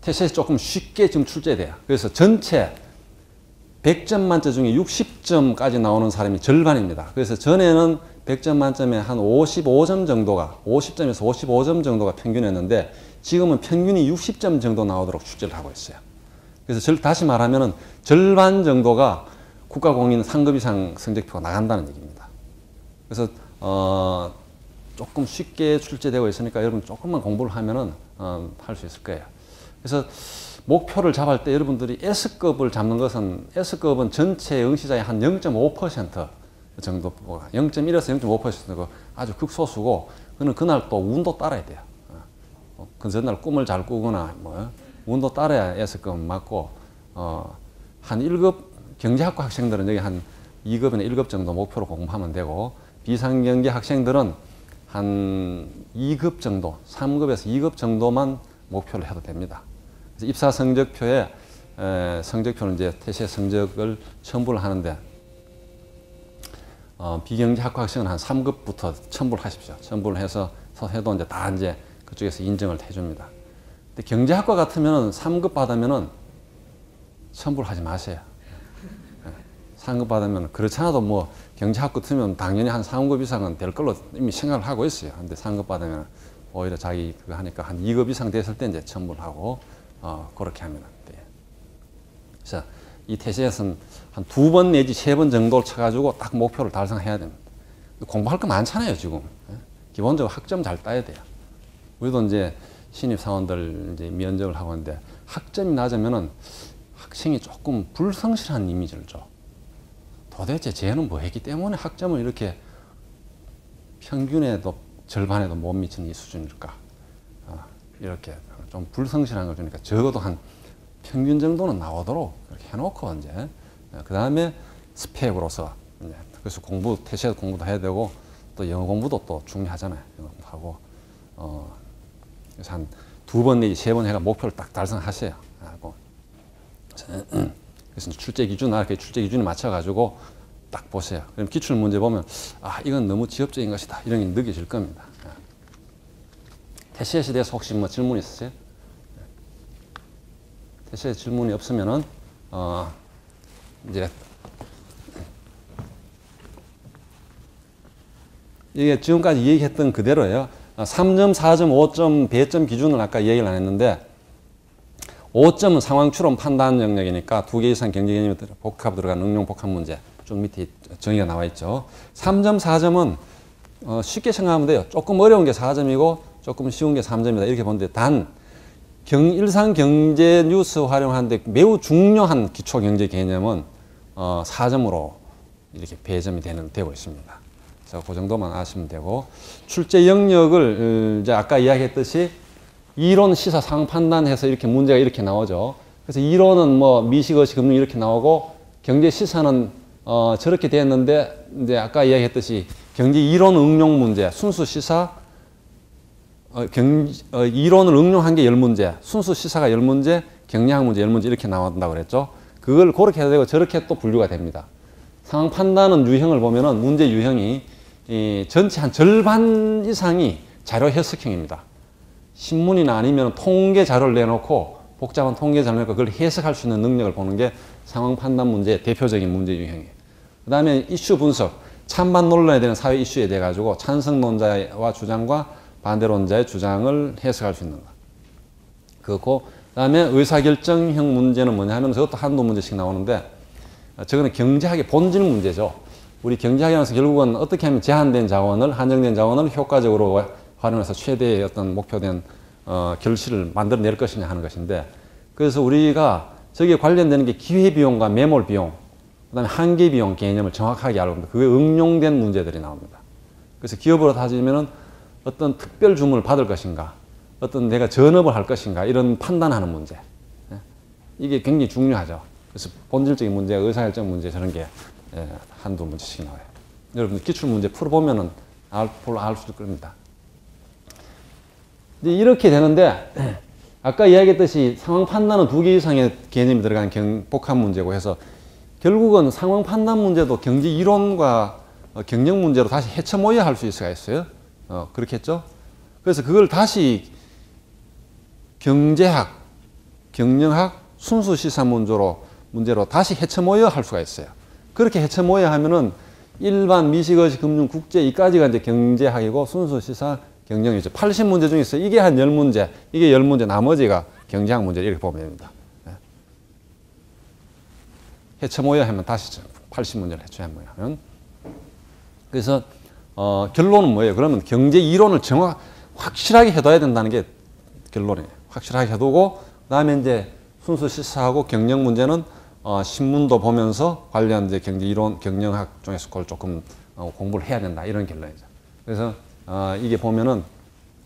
TC에서 조금 쉽게 지금 출제돼요. 그래서 전체 100점 만점 중에 60점까지 나오는 사람이 절반입니다. 그래서 전에는 100점 만점에 한 55점 정도가 50점에서 55점 정도가 평균이었는데 지금은 평균이 60점 정도 나오도록 출제를 하고 있어요. 그래서 다시 말하면은 절반 정도가 국가공인 상급 이상 성적표가 나간다는 얘기입니다. 그래서 조금 쉽게 출제되고 있으니까 여러분 조금만 공부를 하면은 할 수 있을 거예요. 그래서 목표를 잡을 때 여러분들이 S급을 잡는 것은 S급은 전체 응시자의 한 0.5% 정도, 0.1에서 0.5%고 아주 극소수고, 그는 그날 또 운도 따라야 돼요. 그 전날 꿈을 잘 꾸거나 뭐 운도 따라야 S급 맞고, 한 1급 경제학과 학생들은 여기 한 2급이나 1급 정도 목표로 공부하면 되고, 비상경제 학생들은 한 2급 정도, 3급에서 2급 정도만 목표를 해도 됩니다. 그래서 입사 성적표에 성적표는 이제 TC의 성적을 첨부를 하는데, 비경제학과 학생은 한 3급부터 첨부를 하십시오. 첨부를 해서 해도 이제 다 이제 그쪽에서 인정을 해줍니다. 근데 경제학과 같으면은 3급 받으면은 첨부를 하지 마세요. 3급 받으면 그렇지 않아도 뭐 경제학 같으면 당연히 한 3급 이상은 될 걸로 이미 생각을 하고 있어요. 근데 3급 받으면 오히려 자기 그거 하니까 한 2급 이상 됐을 때 이제 첨부를 하고 그렇게 하면 돼요. 그래서 이 TC에서는 한 2번 내지 3번 정도를 쳐가지고 딱 목표를 달성해야 됩니다. 공부할 거 많잖아요, 지금. 기본적으로 학점 잘 따야 돼요. 우리도 이제 신입사원들 이제 면접을 하고 있는데 학점이 낮으면은 학생이 조금 불성실한 이미지를 줘. 도대체 쟤는 뭐 했기 때문에 학점을 이렇게 평균에도 절반에도 못 미치는 이 수준일까? 이렇게 좀 불성실한 걸 주니까 적어도 한 평균 정도는 나오도록 이렇게 해놓고 이제 그 다음에 스펙으로서 이제 그래서 TC에서 공부도 해야 되고 또 영어 공부도 또 중요하잖아요. 영어 공부하고 그래서 한 2번 내지 3번 해가 목표를 딱 달성하셔야 하고 그래서 출제 기준 이렇게 출제 기준에 맞춰가지고 딱 보세요. 그럼 기출 문제 보면 이건 너무 지엽적인 것이다 이런 게 느껴질 겁니다. TC에 대해서 혹시 뭐 질문 있으세요? TC에 질문이 없으면은 이제 이게 지금까지 얘기했던 그대로예요. 3점, 4점, 5점 배점 기준을 아까 얘기를 안 했는데 5점은 상황 추론 판단 영역이니까 2개 이상 경제 개념이 복합 들어간 응용 복합 문제 쭉 밑에 정의가 나와 있죠. 3점, 4점은 쉽게 생각하면 돼요. 조금 어려운 게 4점이고 조금 쉬운 게 3점이다 이렇게 보는데 단 일상 경제 뉴스 활용하는데 매우 중요한 기초 경제 개념은 4점으로 이렇게 배점이 되고 있습니다. 그래서 그 정도만 아시면 되고 출제 영역을 이제 아까 이야기했듯이 이론, 시사, 상황 판단해서 이렇게 문제가 이렇게 나오죠. 그래서 이론은 뭐 미식, 의식, 금융 이렇게 나오고 경제 시사는 저렇게 됐는데 이제 아까 이야기했듯이 경제 이론 응용 문제, 순수 시사, 이론을 응용한 게 10문제, 순수 시사가 10문제, 경제학 문제 10문제 이렇게 나온다고 그랬죠. 그걸 그렇게 해야 되고 저렇게 또 분류가 됩니다. 상황 판단은 유형을 보면은 문제 유형이 전체 한 절반 이상이 자료 해석형입니다. 신문이나 아니면 통계 자료를 내놓고 복잡한 통계 자료를 내놓고 그걸 해석할 수 있는 능력을 보는 게 상황 판단 문제의 대표적인 문제 유형이에요. 그 다음에 이슈 분석, 찬반 논란에 대한 사회 이슈에 대해 가지고 찬성론자와 주장과 반대론자의 주장을 해석할 수 있는 것. 그렇고 그 다음에 의사결정형 문제는 뭐냐 하면 저것도 한두 문제씩 나오는데 저거는 경제학의 본질 문제죠. 우리 경제학이라서 결국은 어떻게 하면 제한된 자원을, 한정된 자원을 효과적으로 활용해서 최대의 어떤 목표된 결실을 만들어낼 것이냐 하는 것인데, 그래서 우리가 저기에 관련되는 게 기회비용과 매몰비용, 그 다음에 한계비용 개념을 정확하게 알고 있는데 그게 응용된 문제들이 나옵니다. 그래서 기업으로 따지면은 어떤 특별 주문을 받을 것인가, 어떤 내가 전업을 할 것인가 이런 판단하는 문제, 이게 굉장히 중요하죠. 그래서 본질적인 문제, 의사결정 문제 저런 게 한두 문제씩 나와요. 여러분 기출 문제 풀어보면은 알 수 있을 겁니다. 이렇게 되는데 아까 이야기했듯이 상황 판단은 2개 이상의 개념이 들어간 복합 문제고 해서 결국은 상황 판단 문제도 경제 이론과 경영 문제로 다시 헤쳐모여야 할 수 있어요. 그렇겠죠? 그래서 그걸 다시 경제학, 경영학 순수 시사 문제로 다시 해쳐모여 할 수가 있어요. 그렇게 해쳐모여 하면은 일반 미식의식 금융 국제 이까지가 이제 경제학이고 순수 시사 경영이죠. 80문제 중에서 이게 한 10문제, 이게 10문제, 나머지가 경제학 문제 이렇게 보면 됩니다. 해쳐모여 하면 다시 80문제를 해쳐모여 하면. 그래서 결론은 뭐예요? 그러면 경제 이론을 확실하게 해둬야 된다는 게 결론이에요. 확실하게 해두고 그다음에 이제 순수 시사하고 경영 문제는 신문도 보면서 관련 이제 경제 이론, 경영학 쪽에서 그걸 조금 공부를 해야 된다 이런 결론이죠. 그래서 이게 보면은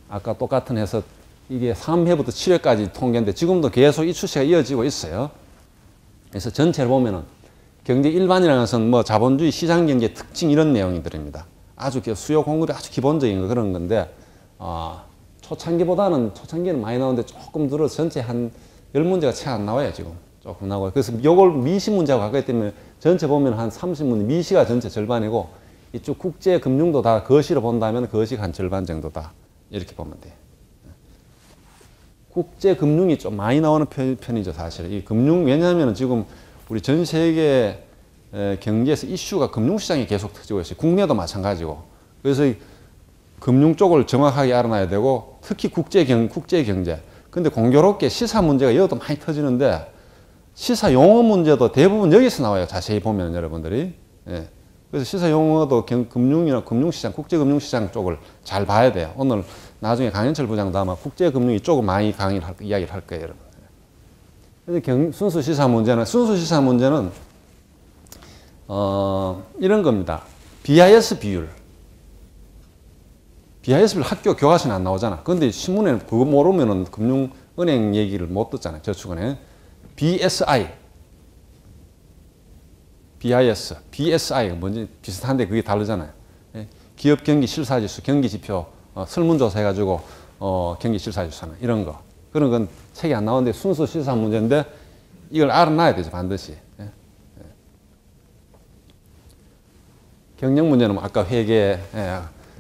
아까 똑같은 해서 이게 3회부터 7회까지 통계인데 지금도 계속 이 추세가 이어지고 있어요. 그래서 전체를 보면은 경제 일반이라는 것은 뭐 자본주의 시장 경제 특징 이런 내용들입니다. 아주 수요 공급이 아주 기본적인 그런 건데 초창기는 많이 나오는데 조금 들어서 전체 한 10문제가 채 안 나와요, 지금. 조금 나오고. 그래서 요걸 미시 문제하고 가까이 때문에 전체 보면 한 30문제, 미시가 전체 절반이고 이쪽 국제 금융도 다 거시로 본다면 거시가 한 절반 정도다. 이렇게 보면 돼요. 국제 금융이 좀 많이 나오는 편이죠, 사실. 이 금융, 왜냐하면 지금 우리 전 세계 경제에서 이슈가 금융시장이 계속 터지고 있어요. 국내도 마찬가지고. 그래서 이 금융 쪽을 정확하게 알아놔야 되고 특히 국제 경제. 근데 공교롭게 시사 문제가 여기도 많이 터지는데 시사 용어 문제도 대부분 여기서 나와요. 자세히 보면 여러분들이. 예. 그래서 시사 용어도 금융이나 금융시장, 국제금융시장 쪽을 잘 봐야 돼요. 오늘 나중에 강현철 부장도 아마 국제금융 이쪽을 많이 이야기를 할 거예요, 여러분. 그래서 순수 시사 문제는 이런 겁니다. BIS 비율. BIS 비율 학교 교과서는 안 나오잖아. 근데 신문에는 그거 모르면은 금융은행 얘기를 못 듣잖아요. 저축은행. BSI. BIS. BSI가 뭔지 비슷한데 그게 다르잖아요. 기업 경기 실사지수, 경기지표, 설문조사 해가지고, 경기 실사지수 하는 이런 거. 그런 건 책이 안 나오는데 순수 시사 문제인데 이걸 알아놔야 되죠, 반드시. 경영 문제는 아까 회계.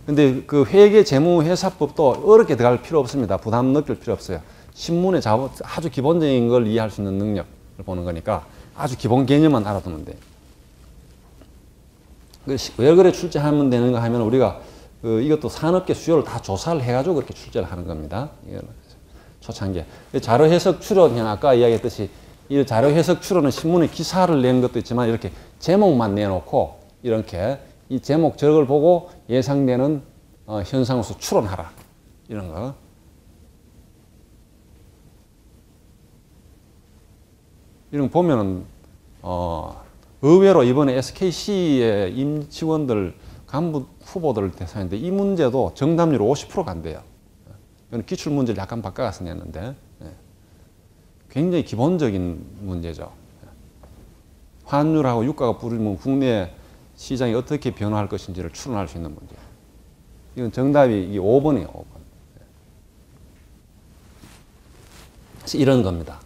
근데 그 회계 재무회사법도 어렵게 들어갈 필요 없습니다. 부담 느낄 필요 없어요. 신문의 아주 기본적인 걸 이해할 수 있는 능력을 보는 거니까 아주 기본 개념만 알아두면 돼요. 왜 그래 출제하면 되는가 하면 우리가 이것도 산업계 수요를 다 조사를 해가지고 그렇게 출제를 하는 겁니다. 초창기에. 자료 해석 추론, 그냥 아까 이야기했듯이 이 자료 해석 추론은 신문에 기사를 낸 것도 있지만 이렇게 제목만 내놓고 이렇게 이 제목 저걸 보고 예상되는 현상으로서 추론하라. 이런 거. 이런 거 보면은, 의외로 이번에 SKC의 임직원들, 간부 후보들 대상인데 이 문제도 정답률 50%가 안 돼요. 이건 기출문제를 약간 바꿔서 냈는데, 굉장히 기본적인 문제죠. 환율하고 유가가 부르면 국내 시장이 어떻게 변화할 것인지를 추론할 수 있는 문제. 이건 정답이 이게 5번이에요, 5번. 그래서 이런 겁니다.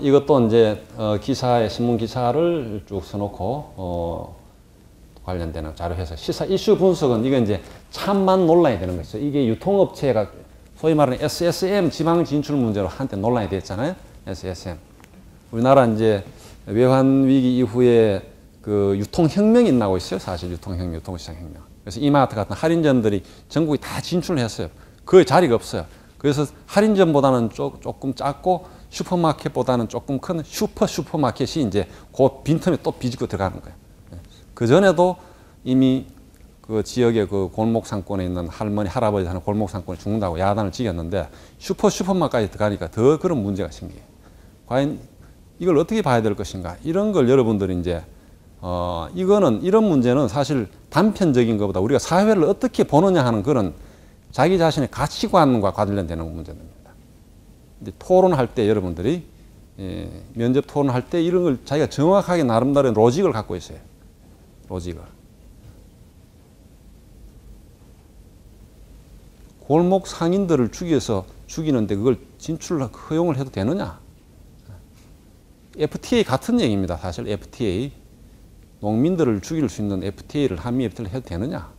이것도 이제 기사에 신문 기사를 쭉 써놓고 관련되는 자료에서 시사 이슈 분석은 이게 이제 참만 논란이 되는 것이죠. 이게 유통업체가 소위 말하는 SSM 지방 진출 문제로 한때 논란이 됐잖아요. SSM. 우리나라 이제 외환 위기 이후에 그 유통혁명이 나고 있어요. 사실 유통혁명, 유통시장혁명. 그래서 이마트 같은 할인점들이 전국에 다 진출을 했어요. 그 자리가 없어요. 그래서 할인점보다는 조금 작고 슈퍼마켓보다는 조금 큰 슈퍼마켓이 이제 그 빈틈에 또 비집고 들어가는 거예요. 그 전에도 이미 그 지역의 그 골목 상권에 있는 할머니, 할아버지 하는 골목 상권이 죽는다고 야단을 찍었는데 슈퍼마켓까지 들어가니까 더 그런 문제가 생겨요. 과연 이걸 어떻게 봐야 될 것인가? 이런 걸 여러분들이 이제 이거는 이런 문제는 사실 단편적인 것보다 우리가 사회를 어떻게 보느냐 하는 그런 자기 자신의 가치관과 관련되는 문제입니다. 근데 토론할 때 여러분들이 면접 토론할 때 이런 걸 자기가 정확하게 나름대로 로직을 갖고 있어요. 로직을. 골목 상인들을 죽이는데 그걸 허용을 해도 되느냐? FTA 같은 얘기입니다. 사실 FTA. 농민들을 죽일 수 있는 FTA를 한미 FTA를 해도 되느냐?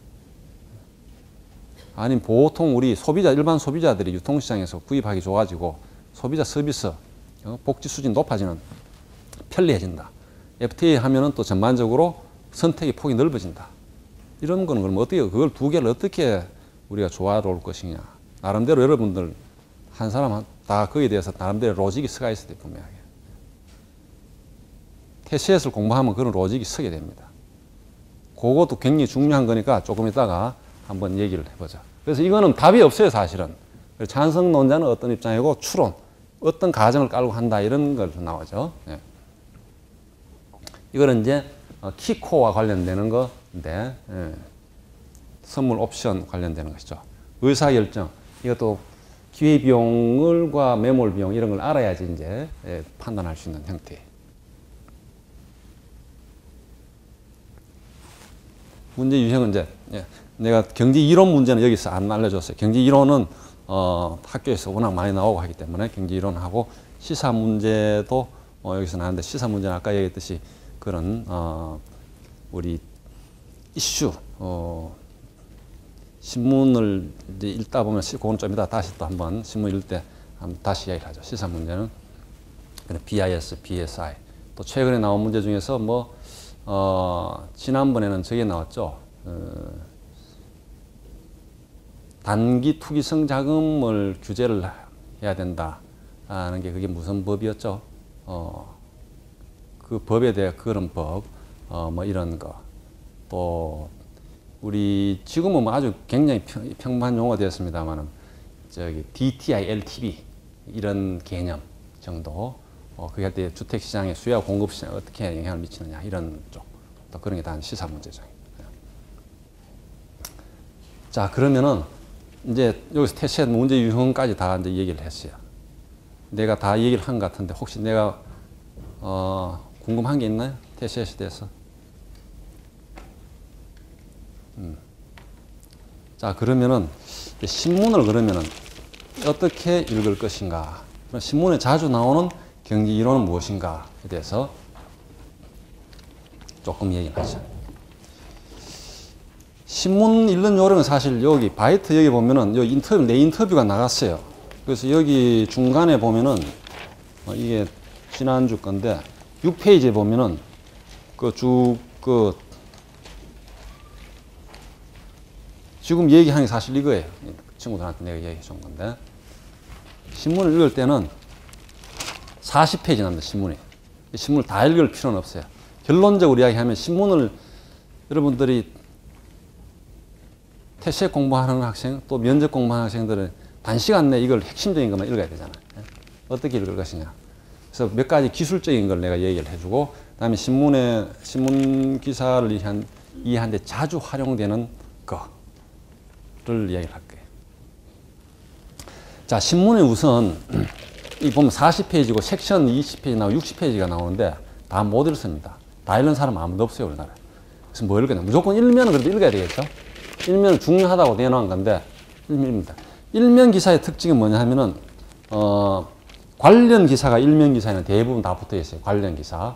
아니면 보통 우리 일반 소비자들이 유통시장에서 구입하기 좋아지고 소비자 서비스, 복지 수준이 높아지는, 편리해진다. FTA 하면은 또 전반적으로 선택의 폭이 넓어진다. 이런 거는 그럼 어떻게, 그걸 두 개를 어떻게 우리가 조화로울 것이냐. 나름대로 여러분들 한 사람 다 거기에 대해서 나름대로 로직이 서가 있어야 돼, 분명하게. TCS를 공부하면 그런 로직이 서게 됩니다. 그것도 굉장히 중요한 거니까 조금 이따가 한번 얘기를 해보자. 그래서 이거는 답이 없어요, 사실은. 찬성론자는 어떤 입장이고, 추론, 어떤 가정을 깔고 한다, 이런 걸 나오죠. 예. 이거는 이제 키코와 관련되는 건데, 예. 선물 옵션 관련되는 것이죠. 의사결정, 이것도 기회비용과 매몰비용 이런 걸 알아야지 이제 판단할 수 있는 형태. 문제 유형은 이제 내가 경제 이론 문제는 여기서 안 알려줬어요. 경제 이론은 학교에서 워낙 많이 나오고 하기 때문에 경제 이론하고 시사 문제도 여기서 나왔는데, 시사 문제는 아까 얘기했듯이 그런 우리 이슈 신문을 이제 읽다 보면, 그건 좀 이따 다시 또 한번 신문 읽을 때 한번 다시 이야기하죠. 시사 문제는 BIS, BSI. 또 최근에 나온 문제 중에서 지난번에는 저게 나왔죠. 단기 투기성 자금을 규제를 해야 된다 하는 게, 그게 무슨 법이었죠? 그 법에 대해 그런 법, 이런 거. 또 우리 지금은 아주 굉장히 평범한 용어가 되었습니다만은 저기 DTI, LTV 이런 개념 정도, 그게 할 때 주택 시장의 수요와 공급 시장에 어떻게 영향을 미치느냐, 이런 쪽, 또 그런 게 다 시사 문제죠. 자, 그러면은 이제 여기서 TCS 문제 유형까지 다 이제 얘기를 했어요. 내가 다 얘기를 한 것 같은데, 혹시 내가 궁금한 게 있나요? TCS에 대해서. 자, 그러면은 신문을 그러면은 어떻게 읽을 것인가? 신문에 자주 나오는 경제 이론은 무엇인가에 대해서 조금 얘기를 하죠. 신문 읽는 요령은 사실 여기 바이트 여기 보면은 여기 인터뷰, 내 인터뷰가 나갔어요. 그래서 여기 중간에 보면은 이게 지난주 건데 6페이지에 보면은 지금 얘기하는 게 사실 이거예요. 친구들한테 내가 얘기해 준 건데, 신문을 읽을 때는 40페이지 납니다, 신문이. 신문을 다 읽을 필요는 없어요. 결론적으로 이야기하면 신문을 여러분들이 TCS 공부하는 학생, 또 면접 공부하는 학생들은 단시간 내에 이걸 핵심적인 것만 읽어야 되잖아요. 어떻게 읽을 것이냐. 그래서 몇 가지 기술적인 걸 내가 얘기를 해주고, 그 다음에 신문 기사를 이해하는데 자주 활용되는 거를 이야기를 할 거예요. 자, 신문에 우선, 이 보면 40페이지고 섹션 20페이지 나오고 60페이지가 나오는데 다 못 읽습니다. 다 읽는 사람 아무도 없어요, 우리나라에. 그래서 뭐 읽어야 되나? 무조건 일면은 그래도 읽어야 되겠죠? 일면은 중요하다고 내놓은 건데, 일면입니다. 일면 기사의 특징이 뭐냐 하면은, 관련 기사가 일면 기사에는 대부분 다 붙어 있어요. 관련 기사.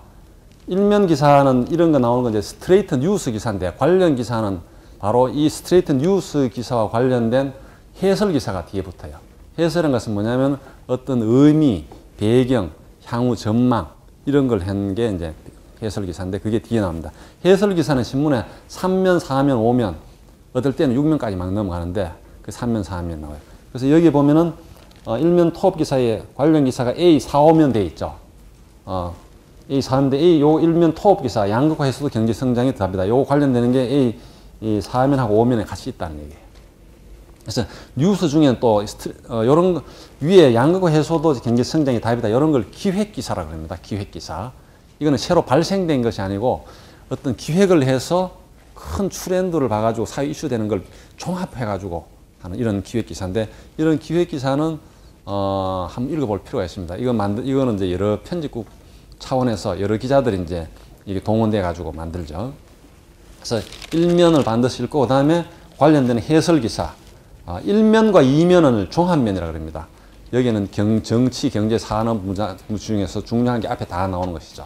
일면 기사는 이런 거 나오는 건 이제 스트레이트 뉴스 기사인데, 관련 기사는 바로 이 스트레이트 뉴스 기사와 관련된 해설 기사가 뒤에 붙어요. 해설이라는 것은 뭐냐면 어떤 의미, 배경, 향후 전망 이런 걸 한 게 이제 해설 기사인데, 그게 뒤에 나옵니다. 해설 기사는 신문에 3면, 4면, 5면, 어떨 때는 6면까지 막 넘어가는데 그 3면, 4면 나와요. 그래서 여기 보면은 일면 톱 기사에 관련 기사가 A 4, 5면 돼 있죠. A 4면인데 A 요 일면 톱 기사 양극화 해소도 경제 성장이 답이다. 요거 관련되는 게 A 이 4면하고 5면에 같이 있다는 얘기예요. 그래서 뉴스 중에는 또 요런 거, 위에 양극화 해소도 경제 성장이 답이다. 이런 걸 기획 기사라고 합니다. 기획 기사. 이거는 새로 발생된 것이 아니고 어떤 기획을 해서 큰 트렌드를 봐가지고 사회 이슈되는 걸 종합해가지고 하는 이런 기획 기사인데, 이런 기획 기사는 한번 읽어볼 필요가 있습니다. 이거는 이제 여러 편집국 차원에서 여러 기자들이 이제 이게 동원돼 가지고 만들죠. 그래서 1면을 반드시 읽고, 그 다음에 관련되는 해설 기사. 1면과 2면을 종합면이라고 합니다. 여기는 정치, 경제, 산업, 중에서 중요한 게 앞에 다 나오는 것이죠.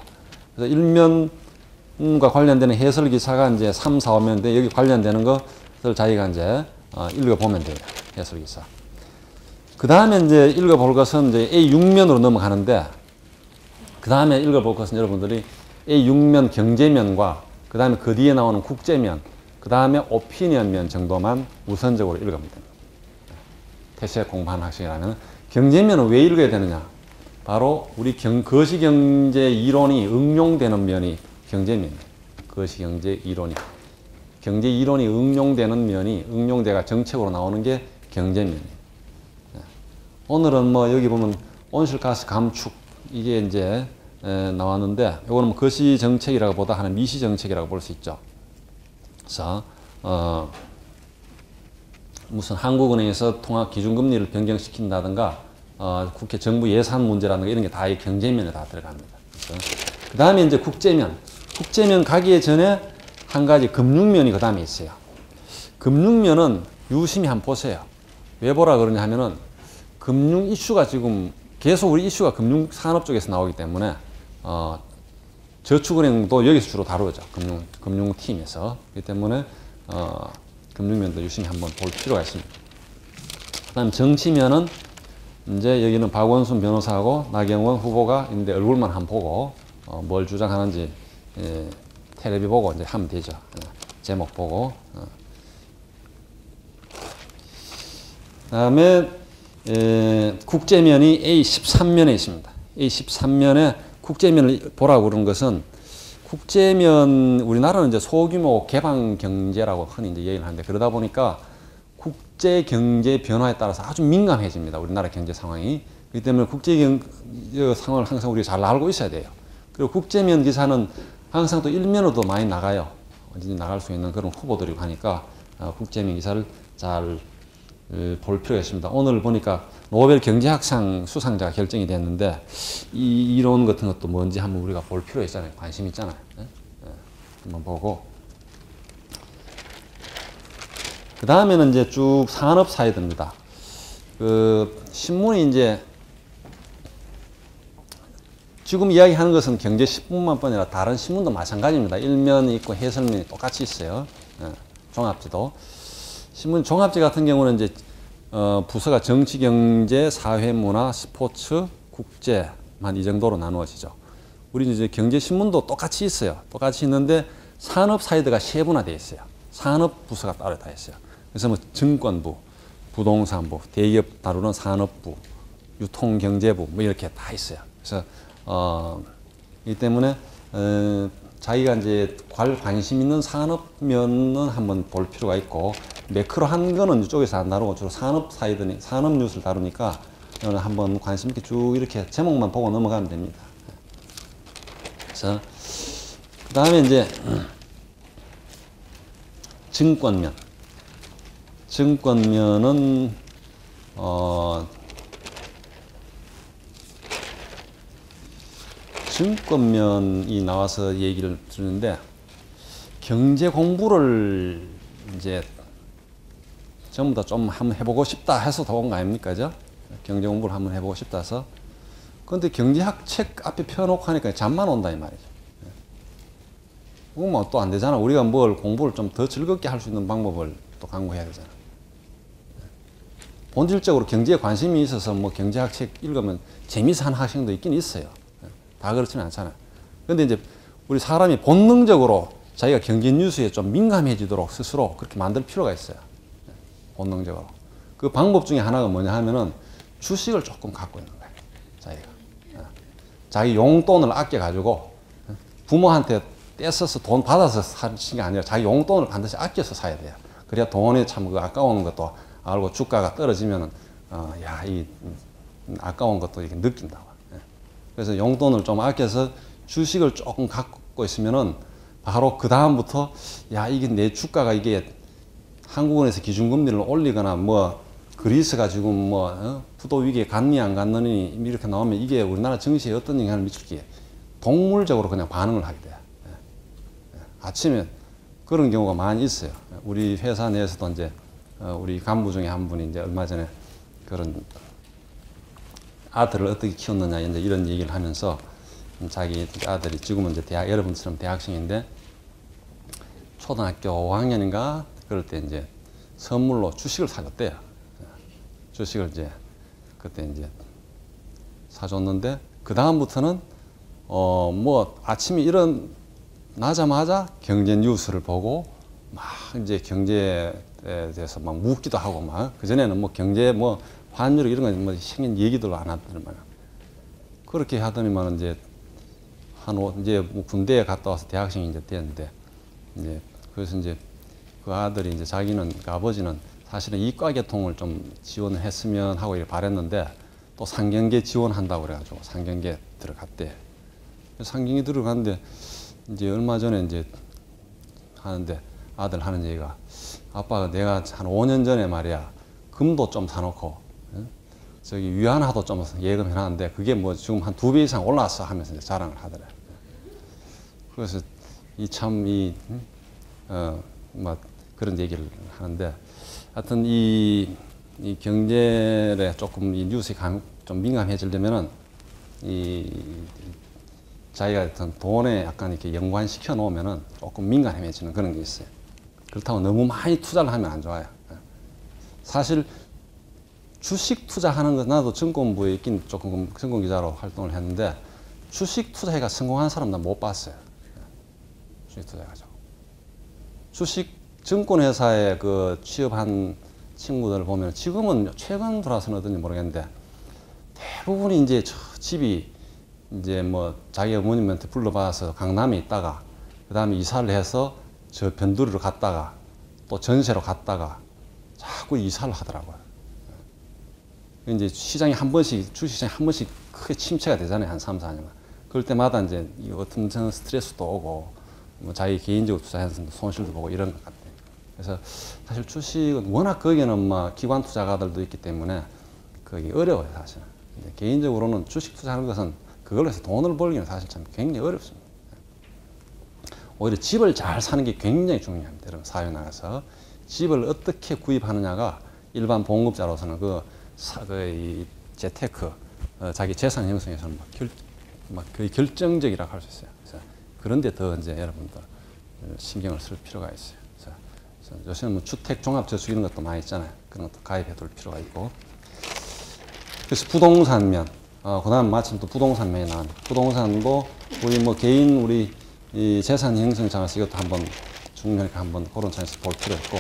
그래서 1면과 관련되는 해설 기사가 이제 3, 4, 5면인데, 여기 관련되는 것을 자기가 이제 읽어보면 돼요. 해설 기사. 그 그 다음에 이제 읽어볼 것은 이제 A6면으로 넘어가는데, 그 다음에 읽어볼 것은 여러분들이 A6면 경제면과 그 다음에 그 뒤에 나오는 국제면, 그 다음에 오피니언면 정도만 우선적으로 읽으면 됩니다. 태시에 공부하는 학생이라면 경제면은 왜 읽어야 되느냐? 바로 우리 거시경제 이론이 응용되는 면이 경제면이에요. 거시경제 이론이. 경제 이론이 응용되는 면이, 응용돼가 정책으로 나오는 게 경제면이에요. 오늘은 뭐 여기 보면 온실가스 감축 이게 이제 나왔는데, 이거는 뭐 거시 정책이라고 보다 하는 미시 정책이라고 볼 수 있죠. 그래서 무슨 한국은행에서 통화 기준금리를 변경시킨다든가, 국회 정부 예산 문제라든가 이런 게 다 이 경제면에 다 들어갑니다. 그 다음에 이제 국제면. 국제면 가기 전에 한 가지 금융면이 그 다음에 있어요. 금융면은 유심히 한번 보세요. 왜 보라 그러냐 하면은 금융 이슈가 지금 계속 우리 이슈가 금융 산업 쪽에서 나오기 때문에, 저축은행도 여기서 주로 다루죠. 금융팀에서. 그렇기 때문에, 금융면도 유심히 한번 볼 필요가 있습니다. 그 다음 정치면은 이제 여기는 박원순 변호사하고 나경원 후보가 있는데 얼굴만 한번 보고, 뭘 주장하는지, 텔레비 보고 이제 하면 되죠. 제목 보고. 그 다음에, 국제면이 A13면에 있습니다. A13면에 국제면을 보라고 그러는 것은, 국제면, 우리나라는 이제 소규모 개방 경제라고 흔히 이제 얘기를 하는데, 그러다 보니까 국제 경제 변화에 따라서 아주 민감해집니다. 우리나라 경제 상황이. 그렇기 때문에 국제 상황을 항상 우리가 잘 알고 있어야 돼요. 그리고 국제면 기사는 항상 또 일면으로도 많이 나가요. 언제든지 나갈 수 있는 그런 후보들이고 하니까, 국제면 기사를 잘 볼 필요가 있습니다. 오늘 보니까 노벨 경제학상 수상자가 결정이 됐는데, 이 이론 같은 것도 뭔지 한번 우리가 볼 필요 있잖아요. 관심 있잖아요. 한번 보고. 그 다음에는 이제 쭉 산업 사이드입니다. 신문이 이제 지금 이야기하는 것은 경제신문만 뿐 아니라 다른 신문도 마찬가지입니다. 일면이 있고 해설면이 똑같이 있어요. 종합지도. 신문 종합지 같은 경우는 이제 부서가 정치, 경제, 사회, 문화, 스포츠, 국제만 이 정도로 나누어지죠. 우리 이제 경제신문도 똑같이 있어요. 똑같이 있는데 산업 사이드가 세분화되어 있어요. 산업 부서가 따로 다 있어요. 그래서 뭐 증권부, 부동산부, 대기업 다루는 산업부, 유통경제부 뭐 이렇게 다 있어요. 그래서 이 때문에 자기가 이제 관심 있는 산업면은 한번 볼 필요가 있고, 매크로한 거는 이쪽에서 안 다루고 주로 산업 사이드니 산업 뉴스를 다루니까 오늘 한번 관심 있게 쭉 이렇게 제목만 보고 넘어가면 됩니다. 그래서 그 다음에 이제 증권면. 증권면은 증권면이 나와서 얘기를 드리는데, 경제 공부를 이제 전부 다 좀 한번 해보고 싶다 해서 더 온 거 아닙니까? 그죠? 경제 공부를 한번 해보고 싶다 해서. 근데 경제학 책 앞에 펴놓고 하니까 잠만 온다 이 말이죠. 그건 뭐 또 안 되잖아. 우리가 뭘 공부를 좀 더 즐겁게 할 수 있는 방법을 또 강구해야 되잖아. 본질적으로 경제에 관심이 있어서 뭐 경제학 책 읽으면 재미있어 하는 학생도 있긴 있어요. 다 그렇지는 않잖아요. 근데 이제 우리 사람이 본능적으로 자기가 경제 뉴스에 좀 민감해지도록 스스로 그렇게 만들 필요가 있어요. 본능적으로. 그 방법 중에 하나가 뭐냐 하면은 주식을 조금 갖고 있는 거예요. 자기가. 자기 용돈을 아껴가지고 부모한테 떼써서 돈 받아서 사는 게 아니라 자기 용돈을 반드시 아껴서 사야 돼요. 그래야 돈이 참 그 아까운 것도 알고 주가가 떨어지면은 야, 이 아까운 것도 이렇게 느낀다고. 그래서 용돈을 좀 아껴서 주식을 조금 갖고 있으면은 바로 그 다음부터 야, 이게 내 주가가 이게 한국은행에서 기준금리를 올리거나 뭐 그리스가 지금 뭐 부도 위기에 갔니 안 갔느니 이렇게 나오면 이게 우리나라 증시에 어떤 영향을 미칠지 동물적으로 그냥 반응을 하게 돼요. 아침에 그런 경우가 많이 있어요. 우리 회사 내에서도 이제 우리 간부 중에 한 분이 이제 얼마 전에 그런 아들을 어떻게 키웠느냐 이제 이런 얘기를 하면서 자기 아들이 지금은 이제 대학 여러분처럼 대학생인데 초등학교 5학년인가 그럴 때 이제 선물로 주식을 사줬대요. 주식을 이제 그때 이제 사줬는데 그 다음부터는 뭐 아침에 일어나자마자 경제 뉴스를 보고 막 이제 경제에 대해서 막 묻기도 하고 막 그전에는 뭐 경제 뭐 환율 이런 거 뭐 생긴 얘기도 안 하더니만 그렇게 하더니만 이제 이제 뭐 군대에 갔다 와서 대학생이 이제 됐는데 이제 그래서 이제 그 아들이 이제 자기는 그 아버지는 사실은 이과계통을 좀 지원을 했으면 하고 이렇게 바랬는데 또 상경계 지원한다고 그래가지고 상경계 들어갔대. 상경계 들어갔는데 이제 얼마 전에 이제 하는데 아들 하는 얘기가 아빠가 내가 한 5년 전에 말이야 금도 좀 사놓고 저기 위안화도 좀 예금해놨는데 그게 뭐 지금 한 2배 이상 올랐어 하면서 이제 자랑을 하더래. 그래서 막 그런 얘기를 하는데 하여튼 이 경제에 조금 이 뉴스에 좀 민감해지려면은 자기가 어떤 돈에 약간 이렇게 연관시켜 놓으면은 조금 민감해지는 그런 게 있어요. 그렇다고 너무 많이 투자를 하면 안 좋아요. 사실 주식 투자하는 거 나도 증권부에 있긴 조금 증권기자로 활동을 했는데 주식 투자해가 성공한 사람 난 못 봤어요. 주식 투자해가지고. 주식 증권회사에 그 취업한 친구들 보면 지금은 최근 들어서는 어떤지 모르겠는데 대부분이 이제 집이 이제 뭐 자기 어머님한테 불러받아서 강남에 있다가 그 다음에 이사를 해서 저 변두리로 갔다가 또 전세로 갔다가 자꾸 이사를 하더라고요. 이제 시장이 한 번씩, 주식시장이 한 번씩 크게 침체가 되잖아요. 한 3, 4년. 그럴 때마다 이제 어떤 스트레스도 오고, 뭐 자기 개인적으로 투자해서 손실도 보고 이런 것 같아요. 그래서 사실 주식은 워낙 거기는 막 기관 투자가들도 있기 때문에 그게 어려워요, 사실은. 근데 개인적으로는 주식 투자하는 것은 그걸로 해서 돈을 벌기는 사실 참 굉장히 어렵습니다. 오히려 집을 잘 사는 게 굉장히 중요합니다. 여러분, 사회 나가서. 집을 어떻게 구입하느냐가 일반 봉급자로서는 이 재테크, 자기 재산 형성에서는 거의 결정적이라고 할 수 있어요. 그래서 그런데 더 이제 여러분들 신경을 쓸 필요가 있어요. 그래서 요새는 뭐 주택 종합저축 이런 것도 많이 있잖아요. 그런 것도 가입해 둘 필요가 있고. 그래서 부동산면, 그 다음 마침 또 부동산면이 나왔는데, 부동산도 우리 뭐 개인 이 재산 형성 장에서 이것도 한번 중요하니까 한번 그런 차에서 볼 필요 있고,